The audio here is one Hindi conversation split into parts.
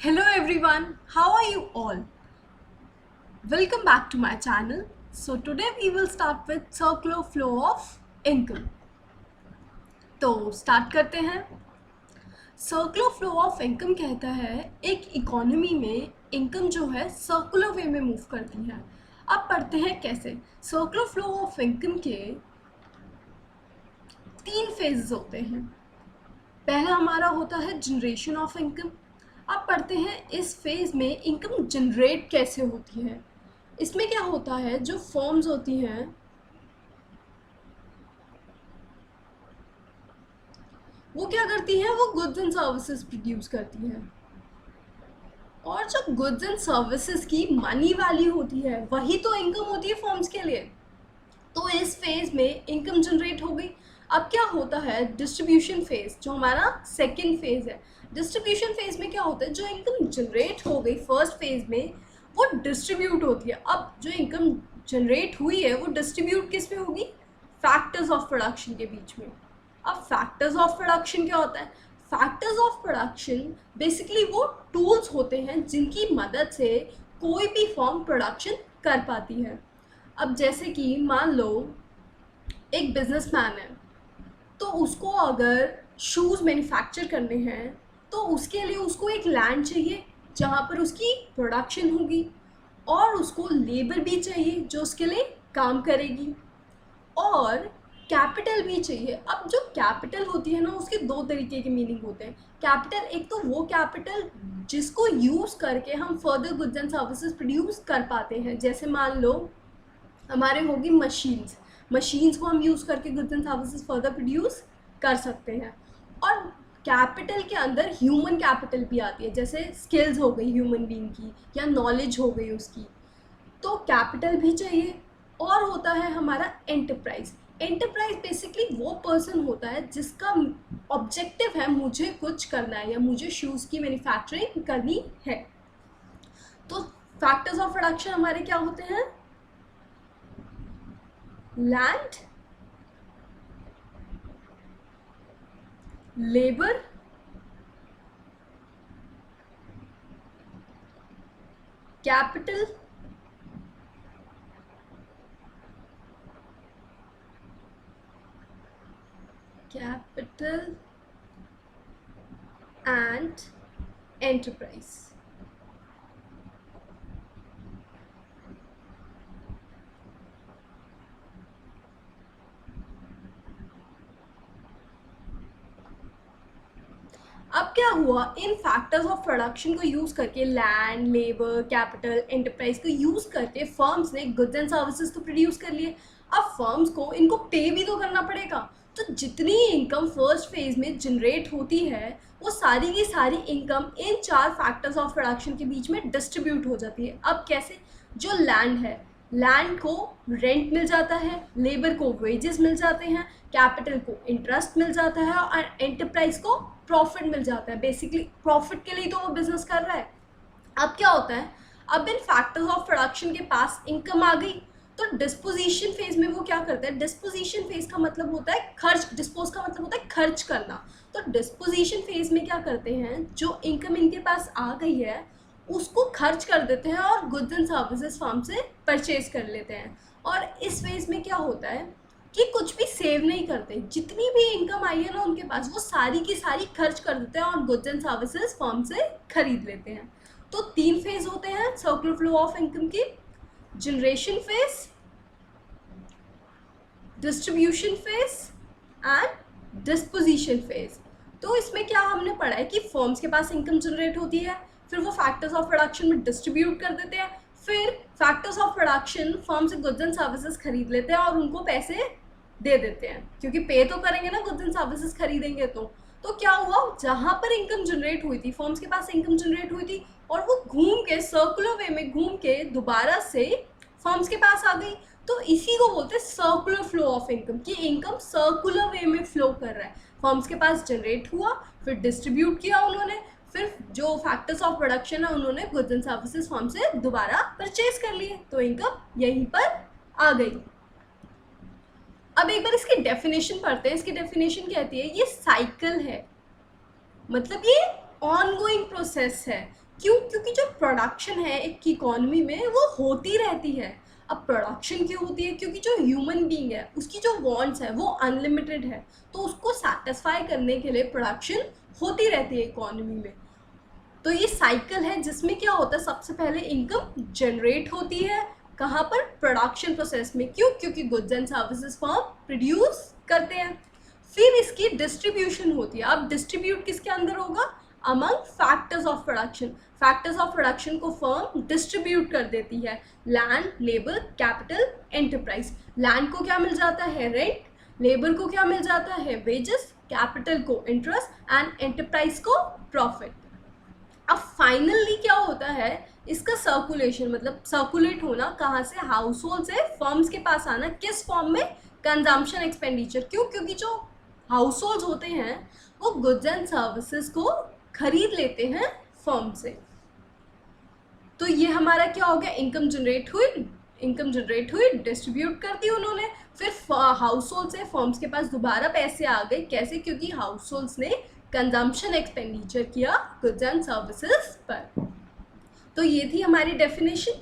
Hello everyone, how are you all? Welcome back to my channel. So today we will start with circular flow of income. तो स्टार्ट करते हैं. सर्कुलर फ्लो ऑफ इनकम कहता है एक इकोनॉमी में इनकम जो है सर्कुलर वे में मूव करती है. अब पढ़ते हैं कैसे. सर्कुलर फ्लो ऑफ इनकम के 3 फेजेस होते हैं. पहला हमारा होता है जनरेशन ऑफ इनकम. अब पढ़ते हैं इस फेज में इनकम जनरेट कैसे होती है. इसमें क्या होता है, जो फर्म्स होती हैं वो क्या करती हैं, वो गुड्स एंड सर्विसेज प्रोड्यूस करती हैं, और जो गुड्स एंड सर्विसेज की मनी वैल्यू होती है वही तो इनकम होती है फर्म्स के लिए. तो इस फेज में इनकम जनरेट हो गई. अब क्या होता है, डिस्ट्रीब्यूशन फेज जो हमारा सेकेंड फेज है. डिस्ट्रीब्यूशन फेज में क्या होता है, जो इनकम जनरेट हो गई फर्स्ट फेज में वो डिस्ट्रीब्यूट होती है. अब जो इनकम जनरेट हुई है वो डिस्ट्रीब्यूट किस में होगी, फैक्टर्स ऑफ प्रोडक्शन के बीच में. अब फैक्टर्स ऑफ प्रोडक्शन क्या होता है, फैक्टर्स ऑफ प्रोडक्शन बेसिकली वो टूल्स होते हैं जिनकी मदद से कोई भी फॉर्म प्रोडक्शन कर पाती है. अब जैसे कि मान लो एक बिजनेसमैन है, तो उसको अगर शूज़ मैन्युफैक्चर करने हैं तो उसके लिए उसको एक लैंड चाहिए जहाँ पर उसकी प्रोडक्शन होगी, और उसको लेबर भी चाहिए जो उसके लिए काम करेगी, और कैपिटल भी चाहिए. अब जो कैपिटल होती है ना, उसके 2 तरीके के मीनिंग होते हैं. कैपिटल एक तो वो कैपिटल जिसको यूज़ करके हम further goods and services produce कर पाते हैं. जैसे मान लो हमारे होगी मशीन्स को हम यूज़ करके goods and services further produce कर सकते हैं. और कैपिटल के अंदर ह्यूमन कैपिटल भी आती है, जैसे स्किल्स हो गई ह्यूमन बीइंग की या नॉलेज हो गई उसकी, तो कैपिटल भी चाहिए. और होता है हमारा एंटरप्राइज. एंटरप्राइज बेसिकली वो पर्सन होता है जिसका ऑब्जेक्टिव है मुझे कुछ करना है या मुझे शूज़ की मैन्युफैक्चरिंग करनी है. तो फैक्टर्स ऑफ प्रोडक्शन हमारे क्या होते हैं, land, labour, capital, and enterprise. अब क्या हुआ, इन फैक्टर्स ऑफ प्रोडक्शन को यूज़ करके लैंड, लेबर, कैपिटल, एंटरप्राइज को यूज़ करके फर्म्स ने गुड्स एंड सर्विसेज तो प्रोड्यूस कर लिए. अब फर्म्स को इनको पे भी तो करना पड़ेगा. तो जितनी इनकम फर्स्ट फेज में जनरेट होती है वो सारी की सारी income in 4 factors of production के बीच में डिस्ट्रीब्यूट हो जाती है. अब कैसे, जो लैंड है, लैंड को रेंट मिल जाता है, लेबर को वेजेस मिल जाते हैं, कैपिटल को इंटरेस्ट मिल जाता है, और एंटरप्राइज को प्रॉफिट मिल जाता है. बेसिकली प्रॉफिट के लिए तो वो बिजनेस कर रहा है. अब क्या होता है, अब इन फैक्टर्स ऑफ प्रोडक्शन के पास इनकम आ गई, तो डिस्पोजिशन फेज में वो क्या करता है, डिस्पोजिशन फेज का मतलब होता है खर्च, डिस्पोज का मतलब होता है खर्च करना. तो डिस्पोजिशन फेज में क्या करते हैं, जो इनकम इनके पास आ गई है उसको खर्च कर देते हैं और गुड्स एंड सर्विसेज फर्म से परचेज कर लेते हैं. और इस फेज में क्या होता है कि कुछ भी सेव नहीं करते, जितनी भी इनकम आई है ना उनके पास वो सारी की सारी खर्च कर देते हैं और गुड्स एंड सर्विसेज फर्म से खरीद लेते हैं. तो 3 फेज होते हैं सर्कुलर फ्लो ऑफ इनकम की, generation phase, distribution phase and disposition phase. तो इसमें क्या हमने पढ़ा है कि फर्म्स के पास इनकम जनरेट होती है, फिर वो फैक्टर्स ऑफ प्रोडक्शन में डिस्ट्रीब्यूट कर देते हैं, फिर फैक्टर्स ऑफ प्रोडक्शन फर्म से गुड्स एंड सर्विसेज खरीद लेते हैं और उनको पैसे दे देते हैं, क्योंकि पे तो करेंगे ना गुड्स एंड सर्विसेज खरीदेंगे. तो क्या हुआ, जहाँ पर इनकम जनरेट हुई थी, फर्म्स के पास इनकम जनरेट हुई थी और वो घूम के सर्कुलर वे में घूम के दोबारा से फर्म्स के पास आ गई. तो इसी को बोलते हैं सर्कुलर फ्लो ऑफ इनकम, कि इनकम सर्कुलर वे में फ्लो कर रहा है. फर्म्स के पास जनरेट हुआ, फिर डिस्ट्रीब्यूट किया उन्होंने, फिर जो फैक्टर्स ऑफ प्रोडक्शन है उन्होंने गुड्स एंड सर्विसेज फर्म से दोबारा परचेज कर लिए, तो इनकम यहीं पर आ गई. अब एक बार इसकी डेफिनेशन पढ़ते हैं. इसकी डेफिनेशन कहती है ये साइकिल है, मतलब ये ऑनगोइंग प्रोसेस है. क्यों? क्योंकि जो प्रोडक्शन है एक इकोनॉमी में वो होती रहती है। अब प्रोडक्शन क्यों होती है? क्योंकि जो ह्यूमन बीइंग है उसकी जो वांट्स है वो अनलिमिटेड है, तो उसको सेटिस्फाई करने के लिए प्रोडक्शन होती रहती है इकोनॉमी में। तो ये साइकिल है जिसमें क्या होता है, सबसे पहले इनकम जनरेट होती है कहाँ पर? प्रोडक्शन प्रोसेस में। क्यों? क्योंकि goods and services firm produce करते हैं। फिर इसकी डिस्ट्रीब्यूशन होती है। अब डिस्ट्रीब्यूट किसके अंदर होगा? Among factors of production. Factors of production को फर्म डिस्ट्रीब्यूट कर देती है। Land, labour, capital, enterprise. Land को क्या मिल जाता है? रेंट। लेबर को क्या मिल जाता है? वेजेस। कैपिटल को इंटरेस्ट एंड एंटरप्राइज को प्रॉफिट। अब फाइनली क्या होता है, इसका सर्कुलेशन, मतलब सर्कुलेट होना कहाँ से? हाउस होल्ड से फर्म्स के पास आना। किस फॉर्म में? Consumption expenditure. क्यों? क्योंकि जो हाउस होल्ड होते हैं वो गुड्स एंड सर्विसेज को खरीद लेते हैं फर्म से। तो ये हमारा क्या हो गया? इनकम जनरेट हुई, डिस्ट्रीब्यूट कर दी उन्होंने, फिर हाउस होल्ड से फर्म्स के पास दोबारा पैसे आ गए। कैसे? क्योंकि हाउस होल्ड्स ने कंजम्पशन एक्सपेंडिचर किया गुड्स एंड सर्विसेज पर। तो ये थी हमारी डेफिनेशन।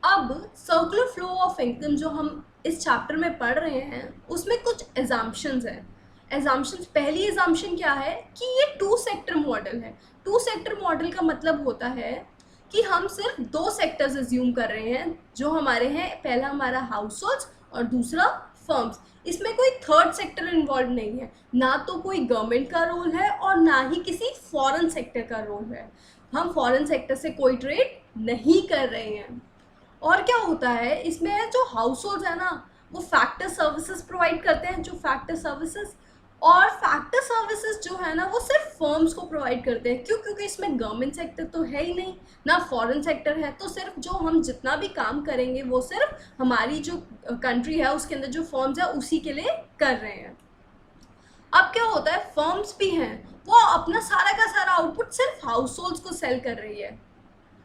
अब सर्कुलर फ्लो ऑफ इनकम जो हम इस चैप्टर में पढ़ रहे हैं उसमें कुछ एजम्पशंस हैं। एजम्पशंस, पहली एजम्पशन क्या है कि ये टू सेक्टर मॉडल है। टू सेक्टर मॉडल का मतलब होता है कि हम सिर्फ दो सेक्टर्स एज्यूम कर रहे हैं जो हमारे हैं। पहला हमारा हाउस होल्ड्स और दूसरा फर्म्स। इसमें कोई थर्ड सेक्टर इन्वॉल्व नहीं है, ना तो कोई गवर्नमेंट का रोल है और ना ही किसी फॉरेन सेक्टर का रोल है। हम फॉरेन सेक्टर से कोई ट्रेड नहीं कर रहे हैं। और क्या होता है इसमें, जो हाउस होल्ड है ना वो फैक्टर सर्विसेज प्रोवाइड करते हैं। जो फैक्टर सर्विसेज जो है ना वो सिर्फ फर्म्स को प्रोवाइड करते हैं। क्यों? क्योंकि इसमें गवर्नमेंट सेक्टर तो है ही नहीं, ना फॉरेन सेक्टर है। तो सिर्फ जो हम जितना भी काम करेंगे वो सिर्फ हमारी जो कंट्री है उसके अंदर जो फर्म्स है उसी के लिए कर रहे हैं। अब क्या होता है, फर्म्स भी हैं वो अपना सारा का सारा आउटपुट सिर्फ हाउस होल्ड्स को सेल कर रही है,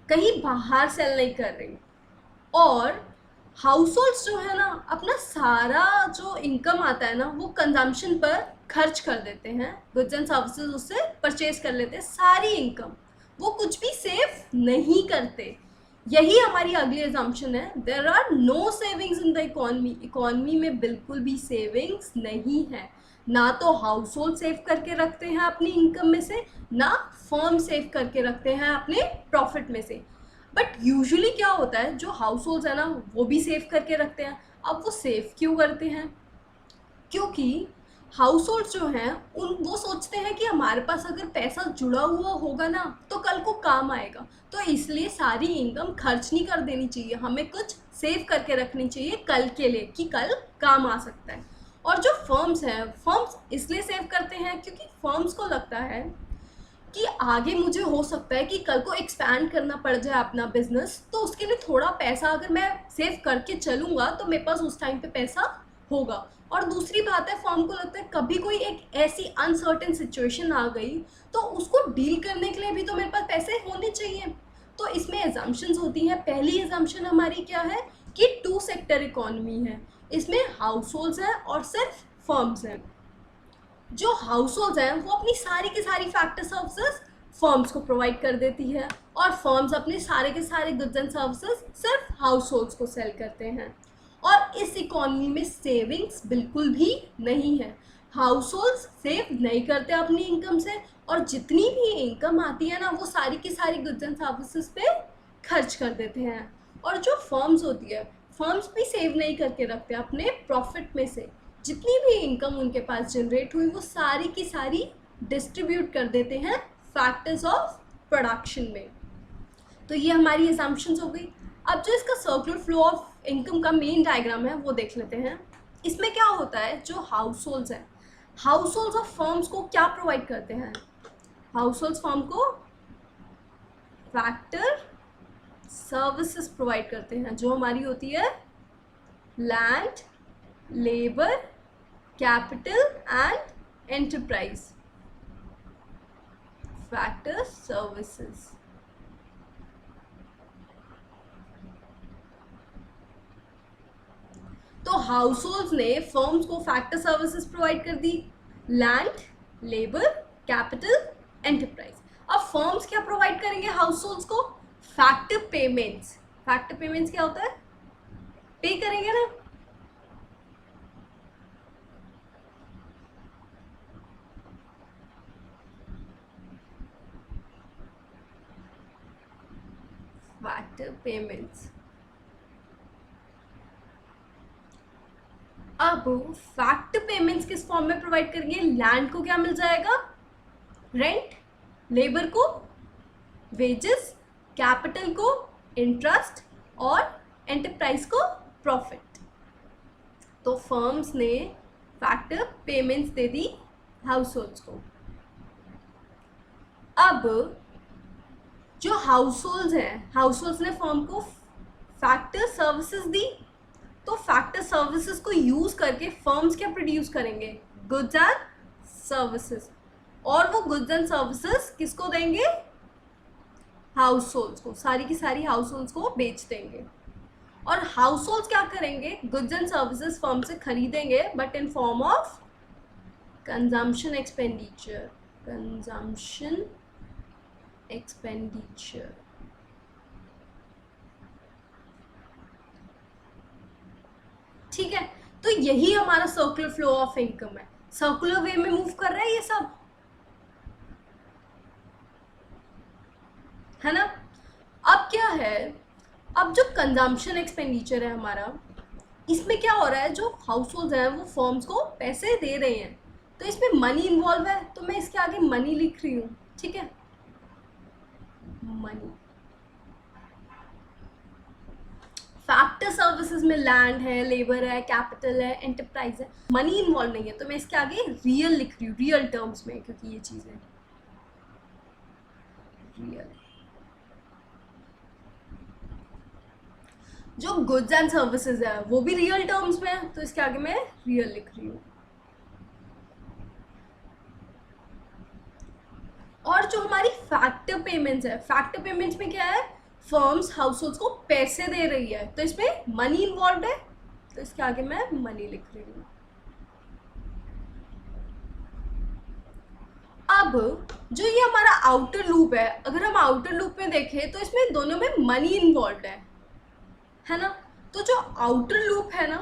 कहीं बाहर सेल नहीं कर रही। और हाउस होल्ड्स जो है ना अपना सारा जो इनकम आता है ना वो कंजम्पशन पर खर्च कर देते हैं। गुड्स एंड सर्विसेज उससे परचेज कर लेते हैं सारी इनकम, वो कुछ भी सेव नहीं करते। यही हमारी अगली अजम्पशन है, there are no savings in the economy. Economy में बिल्कुल भी सेविंग्स नहीं है। ना तो हाउस होल्ड सेव करके रखते हैं अपनी इनकम में से, ना फर्म सेव करके रखते हैं अपने प्रॉफिट में से। बट यूजुअली क्या होता है, जो हाउस होल्ड्स है ना वो भी सेव करके रखते हैं। अब वो सेव क्यों करते हैं? क्योंकि हाउस होल्ड्स जो हैं वो सोचते हैं कि हमारे पास अगर पैसा जुड़ा हुआ होगा ना तो कल को काम आएगा, तो इसलिए सारी इनकम खर्च नहीं कर देनी चाहिए, हमें कुछ सेव करके रखनी चाहिए कल के लिए कि कल काम आ सकता है। और जो फर्म्स हैं, फर्म्स इसलिए सेव करते हैं क्योंकि फर्म्स को लगता है कि आगे मुझे हो सकता है कि कल को एक्सपैंड करना पड़ जाए अपना बिजनेस, तो उसके लिए थोड़ा पैसा अगर मैं सेव करके चलूँगा तो मेरे पास उस टाइम पे पैसा होगा। और दूसरी बात है, फर्म को लगता है कभी कोई एक ऐसी अनसर्टेन सिचुएशन आ गई तो उसको डील करने के लिए भी तो मेरे पास पैसे होने चाहिए। तो इसमें एजम्पशंस होती हैं। पहली एजम्पशन हमारी क्या है कि टू सेक्टर इकोनॉमी है, इसमें हाउस होल्ड्स हैं और सिर्फ फर्म्स हैं। जो हाउस होल्ड्स हैं वो अपनी सारी की सारी फैक्टर सर्विसेज फर्म्स को प्रोवाइड कर देती है और फर्म्स अपने सारे के सारे गुड्स एंड सर्विसेज सिर्फ हाउस होल्ड्स को सेल करते हैं। और इस इकोनॉमी में सेविंग्स बिल्कुल भी नहीं है। हाउस होल्ड्स सेव नहीं करते अपनी इनकम से, और जितनी भी इनकम आती है ना वो सारी की सारी गुड्स एंड सर्विसेज पे खर्च कर देते हैं। और जो फर्म्स होती है, फर्म्स भी सेव नहीं करके रखते अपने प्रॉफिट में से। जितनी भी इनकम उनके पास जनरेट हुई वो सारी की सारी डिस्ट्रीब्यूट कर देते हैं फैक्टर्स ऑफ प्रोडक्शन में। तो ये हमारी असम्पशंस हो गई। अब जो इसका सर्कुलर फ्लो ऑफ इनकम का मेन डायग्राम है वो देख लेते हैं। इसमें क्या होता है, जो हाउस होल्ड्स हैं, हाउस होल्ड्स ऑफ फर्म्स को क्या प्रोवाइड करते हैं? हाउस होल्ड्स फर्म को फैक्टर सर्विसेज प्रोवाइड करते हैं, जो हमारी होती है land, labour, capital and enterprise. Factor services. तो हाउस होल्ड्स ने फर्म्स को फैक्टर सर्विसेज प्रोवाइड कर दी, लैंड, लेबर, कैपिटल, एंटरप्राइज। अब फर्म्स क्या प्रोवाइड करेंगे हाउस होल्ड्स को? Factor payments. फैक्टर पेमेंट्स क्या होता है? पे करेंगे ना। Factor payments. अब फैक्टर पेमेंट्स किस फॉर्म में प्रोवाइड करेंगे? लैंड को क्या मिल जाएगा? रेंट, लेबर को वेजेस, कैपिटल को इंटरेस्ट और एंटरप्राइज को प्रॉफिट। तो फर्म्स ने factor payments they the house holds को। अब जो हाउस होल्ड्स हैं, हाउस होल्ड्स ने फर्म को फैक्टर सर्विसेज दी, तो फैक्टर सर्विसेज को यूज करके फर्म्स क्या प्रोड्यूस करेंगे? Goods and services. और वो गुड्स एंड सर्विसेज किसको देंगे? हाउस होल्ड्स को। सारी की सारी हाउस होल्ड्स को बेच देंगे। और हाउस होल्ड्स क्या करेंगे? गुड्स एंड सर्विसेज फर्म से खरीदेंगे, but in form of consumption expenditure. Consumption expenditure. ठीक है, तो यही हमारा सर्कुलर फ्लो ऑफ इनकम है। सर्कुलर वे में मूव कर रहा है ये सब, है ना। अब क्या है, अब जो कंजम्पशन एक्सपेंडिचर है हमारा, इसमें क्या हो रहा है? जो हाउस होल्ड हैं वो फर्म्स को पैसे दे रहे हैं, तो इसमें मनी इन्वॉल्व है, तो मैं इसके आगे मनी लिख रही हूँ। ठीक है, मनी। फैक्टर सर्विसेज में लैंड है, लेबर है, कैपिटल है, एंटरप्राइज है, मनी इन्वॉल्व नहीं है, तो मैं इसके आगे रियल लिख रही हूँ, रियल टर्म्स में, क्योंकि ये चीजें रियल। जो गुड्स एंड सर्विसेज है वो भी रियल टर्म्स में है, तो इसके आगे मैं रियल लिख रही हूँ। और जो हमारी फैक्टर पेमेंट्स है, फैक्टर पेमेंट्स में क्या है? फर्म्स हाउस होल्ड्स को पैसे दे रही है, तो इसमें मनी इन्वॉल्व है, तो इसके आगे मैं मनी लिख रही हूँ। अब जो ये हमारा आउटर लूप है, अगर हम आउटर लूप में देखें तो इसमें दोनों में मनी इन्वॉल्व है ना। तो जो आउटर लूप है ना,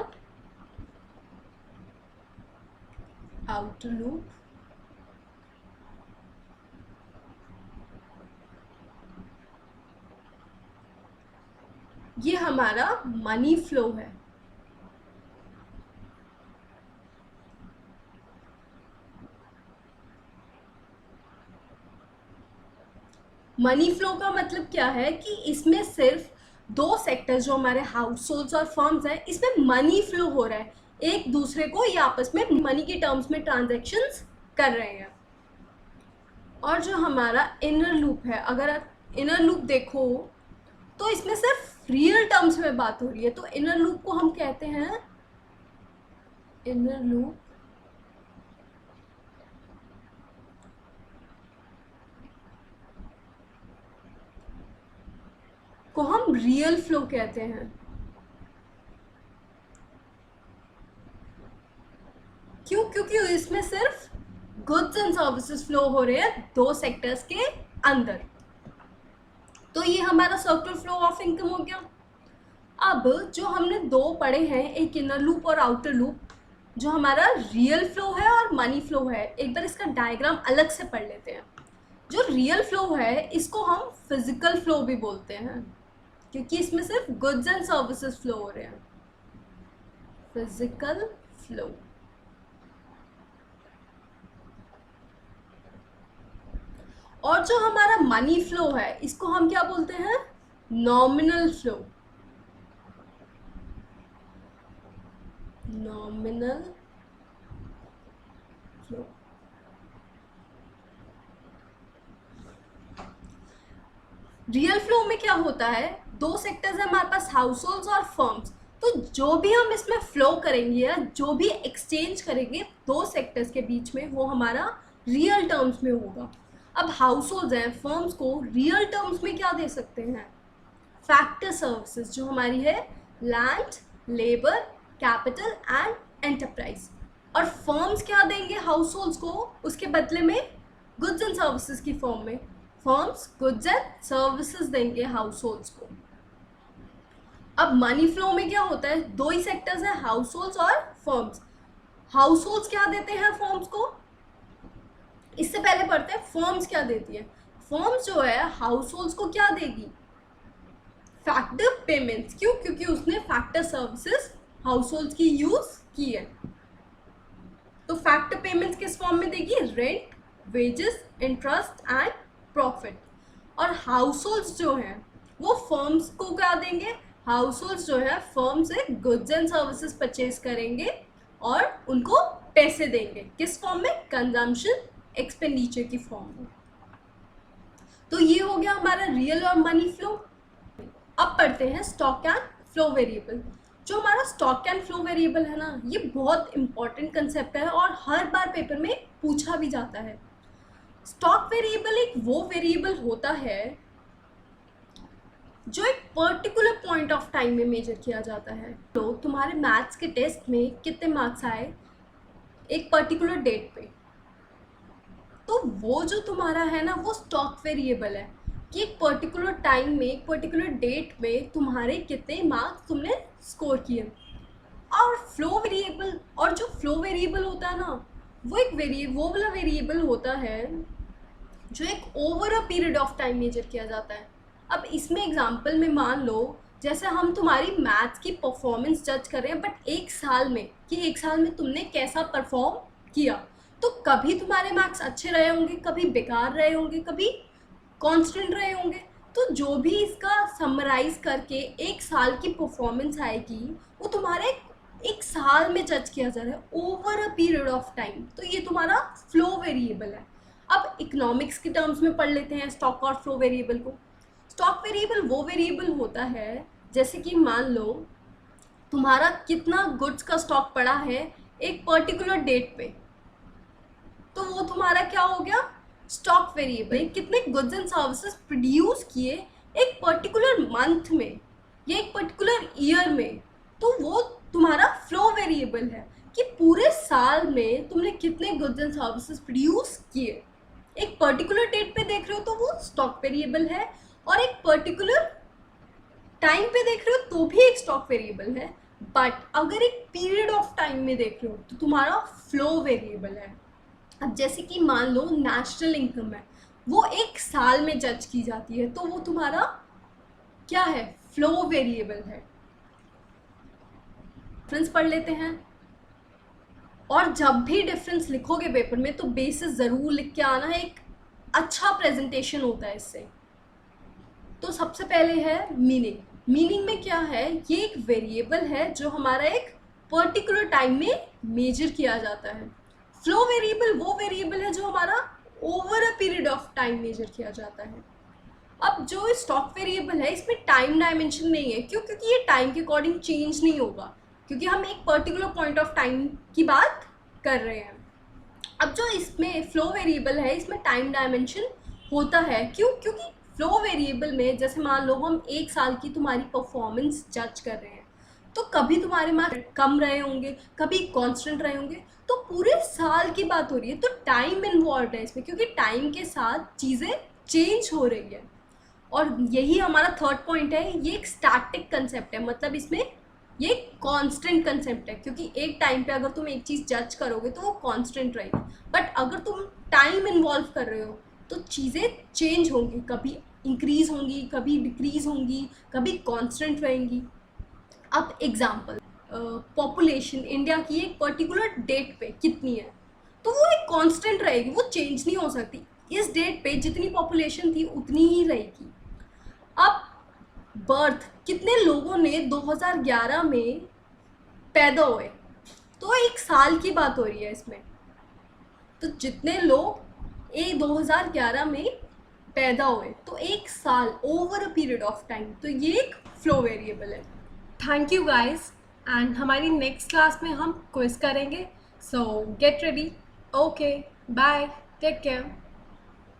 आउटर लूप, ये हमारा मनी फ्लो है। मनी फ्लो का मतलब क्या है कि इसमें सिर्फ दो सेक्टर्स जो हमारे हाउस होल्ड्स और फर्म्स हैं, इसमें मनी फ्लो हो रहा है, एक दूसरे को ये आपस में मनी के टर्म्स में ट्रांजैक्शंस कर रहे हैं। और जो हमारा इनर लूप है, अगर इनर लूप देखो तो इसमें सिर्फ रियल टर्म्स में बात हो रही है, तो इनर लूप को हम कहते हैं, इनर लूप को हम रियल फ्लो कहते हैं। क्यों? क्योंकि इसमें सिर्फ गुड्स एंड सर्विसेज फ्लो हो रहे हैं दो सेक्टर्स के अंदर। तो ये हमारा सर्कुलर फ्लो ऑफ इनकम हो गया। अब जो हमने दो पढ़े हैं, एक इनर लूप और आउटर लूप, जो हमारा रियल फ्लो है और मनी फ्लो है, एक बार इसका डायग्राम अलग से पढ़ लेते हैं। जो रियल फ्लो है इसको हम फिजिकल फ्लो भी बोलते हैं, क्योंकि इसमें सिर्फ गुड्स एंड सर्विसेज फ्लो हो रहे हैं, फिजिकल फ्लो। और जो हमारा मनी फ्लो है इसको हम क्या बोलते हैं? Nominal flow. Nominal flow. Real flow में क्या होता है? दो सेक्टर्स है हमारे पास, हाउस होल्ड्स और फर्म्स, तो जो भी हम इसमें फ्लो करेंगे या जो भी एक्सचेंज करेंगे दो सेक्टर्स के बीच में, वो हमारा रियल टर्म्स में होगा। अब हाउस होल्ड्स हैं, फर्म्स को रियल टर्म्स में क्या दे सकते हैं? फैक्टर सर्विसेज, जो हमारी है land, labour, capital and enterprise. और फर्म्स क्या देंगे हाउस होल्ड्स को उसके बदले में? गुड्स एंड सर्विसेज की फॉर्म में। फर्म्स गुड्स एंड सर्विसेज देंगे हाउस होल्ड्स को। अब मनी फ्लो में क्या होता है, दो ही सेक्टर्स है, हाउस होल्ड्स और फर्म्स। हाउस होल्ड्स क्या देते हैं फर्म्स को, इससे पहले पढ़ते हैं फर्म्स क्या देती है। फर्म्स जो है हाउस होल्ड्स को क्या देगी, फैक्टर पेमेंट्स। क्यों, क्योंकि उसने फैक्टर सर्विसेज हाउस होल्ड्स की यूज की है। तो फैक्टर पेमेंट्स किस फॉर्म में देगी, rent, wages, interest and profit. और हाउस होल्ड्स जो हैं वो फर्म्स को क्या देंगे, हाउस होल्ड्स जो है फर्म से गुड्स एंड सर्विसेज परचेज करेंगे और उनको पैसे देंगे, किस फॉर्म में, कंजम्पशन एक्सपेंडिचर की फॉर्म में। तो ये हो गया हमारा रियल और मनी फ्लो। अब पढ़ते हैं स्टॉक एंड फ्लो वेरिएबल। जो हमारा स्टॉक एंड फ्लो वेरिएबल है ना, ये बहुत इंपॉर्टेंट कंसेप्ट है और हर बार पेपर में पूछा भी जाता है। स्टॉक वेरिएबल एक वो वेरिएबल होता है जो एक पर्टिकुलर पॉइंट ऑफ टाइम में मेजर किया जाता है। तो तुम्हारे मैथ्स के टेस्ट में कितने मार्क्स आए एक पर्टिकुलर डेट पे, तो वो जो तुम्हारा है ना वो स्टॉक वेरिएबल है कि एक पर्टिकुलर टाइम में, एक पर्टिकुलर डेट में तुम्हारे कितने मार्क्स तुमने स्कोर किए। और फ्लो वेरिएबल, और जो फ्लो वेरिएबल होता है ना वो एक वो वाला वेरिएबल होता है जो एक over a period of time measure किया जाता है। अब इसमें एग्जांपल में मान लो जैसे हम तुम्हारी मैथ्स की परफॉर्मेंस जज कर रहे हैं, बट एक साल में, कि एक साल में तुमने कैसा परफॉर्म किया, तो कभी तुम्हारे मार्क्स अच्छे रहे होंगे, कभी बेकार रहे होंगे, कभी कांस्टेंट रहे होंगे। तो जो भी इसका समराइज करके एक साल की परफॉर्मेंस आएगी वो तुम्हारे एक साल में जज किया जा रहा है, over a period of time. तो ये तुम्हारा फ्लो वेरिएबल है। अब इकोनॉमिक्स के टर्म्स में पढ़ लेते हैं स्टॉक और फ्लो वेरिएबल को। स्टॉक वेरिएबल वो वेरिएबल होता है जैसे कि मान लो तुम्हारा कितना गुड्स का स्टॉक पड़ा है एक पर्टिकुलर डेट पे, तो वो तुम्हारा क्या हो गया, स्टॉक वेरिएबल। कितने गुड्स एंड सर्विसेज प्रोड्यूस किए एक पर्टिकुलर मंथ में या एक पर्टिकुलर ईयर में, तो वो तुम्हारा फ्लो वेरिएबल है कि पूरे साल में तुमने कितने गुड्स एंड सर्विसेज प्रोड्यूस किए। एक पर्टिकुलर डेट पे देख रहे हो तो वो स्टॉक वेरिएबल है, और एक पर्टिकुलर टाइम पे देख रहे हो तो भी एक स्टॉक वेरिएबल है। बट अगर एक पीरियड ऑफ टाइम में देख रहे हो तो तुम्हारा फ्लो वेरिएबल है। अब जैसे कि मान लो नेशनल इनकम है, वो एक साल में जज की जाती है, तो वो तुम्हारा क्या है, फ्लो वेरिएबल है। डिफरेंस पढ़ लेते हैं। और जब भी डिफरेंस लिखोगे पेपर में तो बेसिस ज़रूर लिख के आना है, एक अच्छा प्रेजेंटेशन होता है इससे। तो सबसे पहले है मीनिंग। मीनिंग में क्या है, ये एक वेरिएबल है जो हमारा एक पर्टिकुलर टाइम में मेजर किया जाता है। फ्लो वेरिएबल वो वेरिएबल है जो हमारा over a period of time measure किया जाता है। अब जो स्टॉक वेरिएबल है इसमें टाइम डायमेंशन नहीं है, क्यों, क्योंकि ये टाइम के अकॉर्डिंग चेंज नहीं होगा, क्योंकि हम एक पर्टिकुलर पॉइंट ऑफ टाइम की बात कर रहे हैं। अब जो इसमें फ्लो वेरिएबल है इसमें टाइम डायमेंशन होता है, क्यों, क्योंकि फ्लो वेरिएबल में जैसे मान लो हम एक साल की तुम्हारी परफॉर्मेंस जज कर रहे हैं, तो कभी तुम्हारे मार्क्स कम रहे होंगे, कभी कांस्टेंट रहे होंगे, तो पूरे साल की बात हो रही है, तो टाइम इन्वॉल्व है इसमें, क्योंकि टाइम के साथ चीज़ें चेंज हो रही है। और यही हमारा थर्ड पॉइंट है, ये एक स्टैटिक कंसेप्ट है, मतलब इसमें ये कांस्टेंट कंसेप्ट है, क्योंकि एक टाइम पे अगर तुम एक चीज़ जज करोगे तो वो कांस्टेंट रहेगी, बट अगर तुम टाइम इन्वॉल्व कर रहे हो तो चीज़ें चेंज होंगी, कभी इंक्रीज होंगी, कभी डिक्रीज होंगी, कभी कांस्टेंट रहेंगी। अब एग्जाम्पल, पॉपुलेशन इंडिया की एक पर्टिकुलर डेट पे कितनी है, तो वो एक कांस्टेंट रहेगी, वो चेंज नहीं हो सकती। इस डेट पे जितनी पॉपुलेशन थी उतनी ही रहेगी। अब बर्थ, कितने लोगों ने 2011 में पैदा हुए, तो एक साल की बात हो रही है इसमें, तो जितने लोग 2011 में पैदा हुए, तो एक साल, over a period of time, तो ये एक फ्लो वेरिएबल है। थैंक यू गाइस, एंड हमारी नेक्स्ट क्लास में हम क्विज करेंगे, so get ready. Okay, bye, take care.